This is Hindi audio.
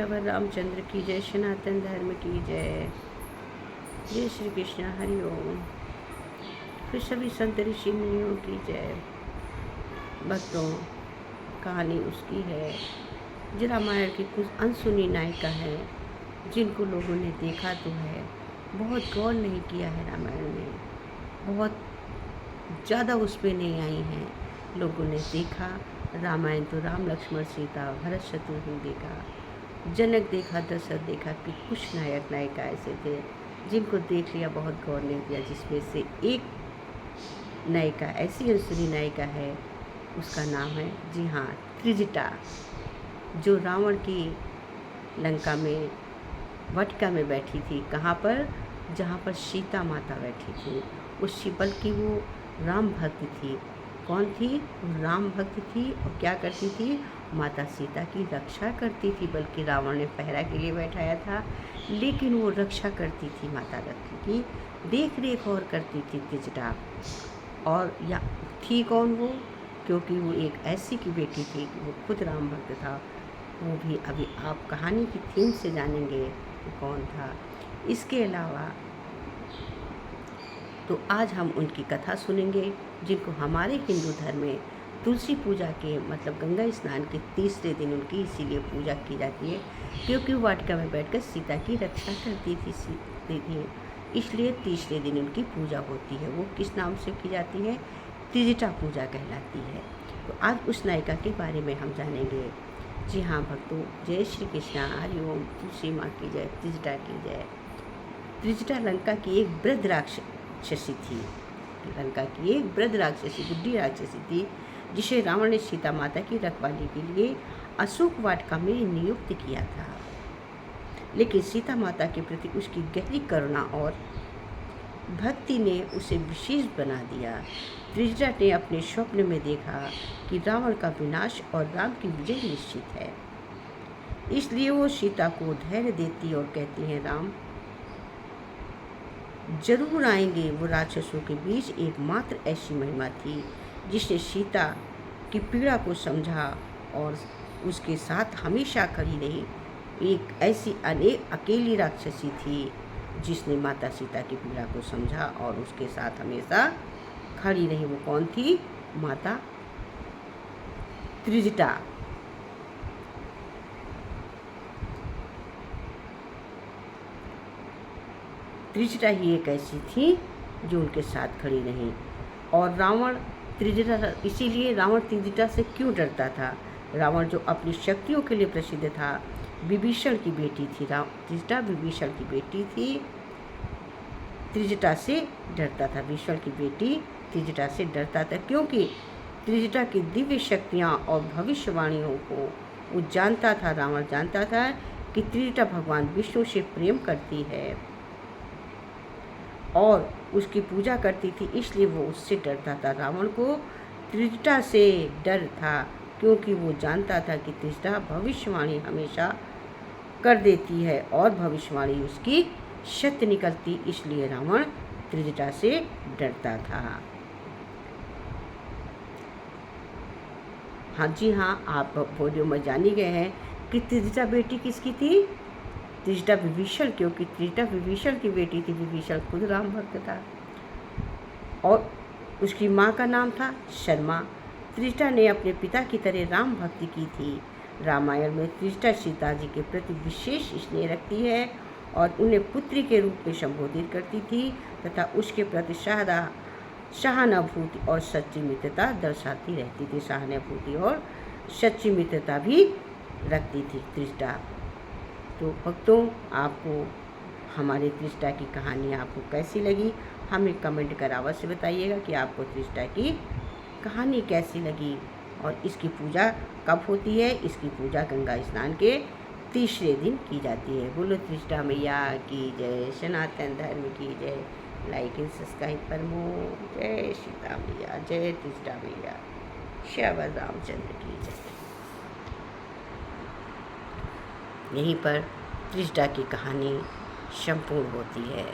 श्यावर रामचंद्र की जय, सनातन धर्म की जय। जय श्री कृष्ण, हरि ओम। फिर सभी संत ऋषि मुनियों की जय। भक्तों, कहानी उसकी है जो रामायण की कुछ अनसुनी नायिका है, जिनको लोगों ने देखा तो है, बहुत गौर नहीं किया है। रामायण में बहुत ज़्यादा उस पर नहीं आई हैं। लोगों ने देखा रामायण तो राम लक्ष्मण सीता भरत शत्रुघ्न देखा, जनक देखा, दशरथ देखा कि कुछ नायक नायिका ऐसे थे जिनको देख लिया, बहुत गौर नहीं किया। जिसमें से एक नायिका ऐसी अनसुनी नायिका है, उसका नाम है, जी हाँ, त्रिजटा, जो रावण की लंका में वाटिका में बैठी थी। कहाँ पर? जहाँ पर सीता माता बैठी थी। उस बल्कि वो राम भक्त थी। कौन थी? वो राम भक्त थी। और क्या करती थी? माता सीता की रक्षा करती थी। बल्कि रावण ने पहरा के लिए बैठाया था, लेकिन वो रक्षा करती थी माता लक्ष्मी की, देख रेख और करती थी त्रिजटा। और या थी कौन वो? क्योंकि वो एक ऐसी की बेटी थी कि वो खुद राम भक्त था। वो भी अभी आप कहानी की थीम से जानेंगे कि कौन था। इसके अलावा तो आज हम उनकी कथा सुनेंगे, जिनको हमारे हिंदू धर्म में तुलसी पूजा के मतलब गंगा स्नान के तीसरे दिन उनकी इसीलिए पूजा की जाती है, क्योंकि वो वाटिका में बैठकर सीता की रक्षा करती थी। इसलिए तीसरे दिन उनकी पूजा होती है। वो किस नाम से की जाती है? त्रिजटा पूजा कहलाती है। तो आज उस नायिका के बारे में हम जानेंगे। जी हाँ भक्तों, जय श्री कृष्ण, हरि ओम। तुलसी माँ की जय, त्रिजटा की जय। त्रिजटा लंका की एक वृद्ध राक्षसी थी। लंका की एक वृद्ध राक्षसी, बुढ़ी राक्षसी थी, जिसे रावण ने सीता माता की रखवाली के लिए अशोक वाटिका में नियुक्त किया था। लेकिन सीता माता के प्रति उसकी गहरी करुणा और भक्ति ने उसे विशेष बना दिया। त्रिजटा ने अपने स्वप्न में देखा कि रावण का विनाश और राम की विजय निश्चित है। इसलिए वो सीता को धैर्य देती और कहती है, राम जरूर आएंगे। वो राक्षसों के बीच एकमात्र ऐसी महिमा थी जिसने सीता की पीड़ा को समझा और उसके साथ हमेशा खड़ी रही। एक ऐसी अकेली राक्षसी थी जिसने माता सीता की पीड़ा को समझा और उसके साथ हमेशा खड़ी रही। वो कौन थी? माता त्रिजटा। त्रिजटा ही एक ऐसी थी जो उनके साथ खड़ी रही। और रावण त्रिजटा, इसीलिए रावण त्रिजटा से क्यों डरता था? रावण जो अपनी शक्तियों के लिए प्रसिद्ध था, विभीषण की बेटी थी। त्रिजटा विभीषण की बेटी थी, त्रिजटा से डरता था। विभीषण की बेटी त्रिजटा से डरता था, क्योंकि त्रिजटा की दिव्य शक्तियाँ और भविष्यवाणियों को वो जानता था। रावण जानता था कि त्रिजटा भगवान विष्णु से प्रेम करती है और उसकी पूजा करती थी, इसलिए वो उससे डरता था। रावण को त्रिजटा से डर था, क्योंकि वो जानता था कि त्रिजटा भविष्यवाणी हमेशा कर देती है और भविष्यवाणी उसकी सत्य निकलती, इसलिए रावण त्रिजटा से डरता था। हाँ जी हाँ, आप वीडियो में जान ही गए हैं कि त्रिजटा बेटी किसकी थी? त्रिजटा विभीषण, क्योंकि त्रिजटा विभीषण की बेटी थी। विभीषण खुद राम भक्त था और उसकी माँ का नाम था शर्मा। त्रिजटा ने अपने पिता की तरह राम भक्ति की थी। रामायण में त्रिजटा सीता जी के प्रति विशेष स्नेह रखती है और उन्हें पुत्री के रूप में संबोधित करती थी तथा उसके प्रति सहानुभूति और सच्ची मित्रता दर्शाती रहती थी। सहानुभूति और सच्ची मित्रता भी रखती थी त्रिजटा। तो भक्तों, आपको हमारे त्रिजटा की कहानी आपको कैसी लगी? हमें कमेंट कर अवश्य बताइएगा कि आपको त्रिजटा की कहानी कैसी लगी और इसकी पूजा कब होती है। इसकी पूजा गंगा स्नान के तीसरे दिन की जाती है। बोलो त्रिजटा मैया की जय, सनातन धर्म की जय। लाइक एंड सब्सक्राइब पर जय सीता मैया, जय त्रिजटा मैया, श्यावर रामचंद्र की जय। यहीं पर त्रिजटा की कहानी संपूर्ण होती है।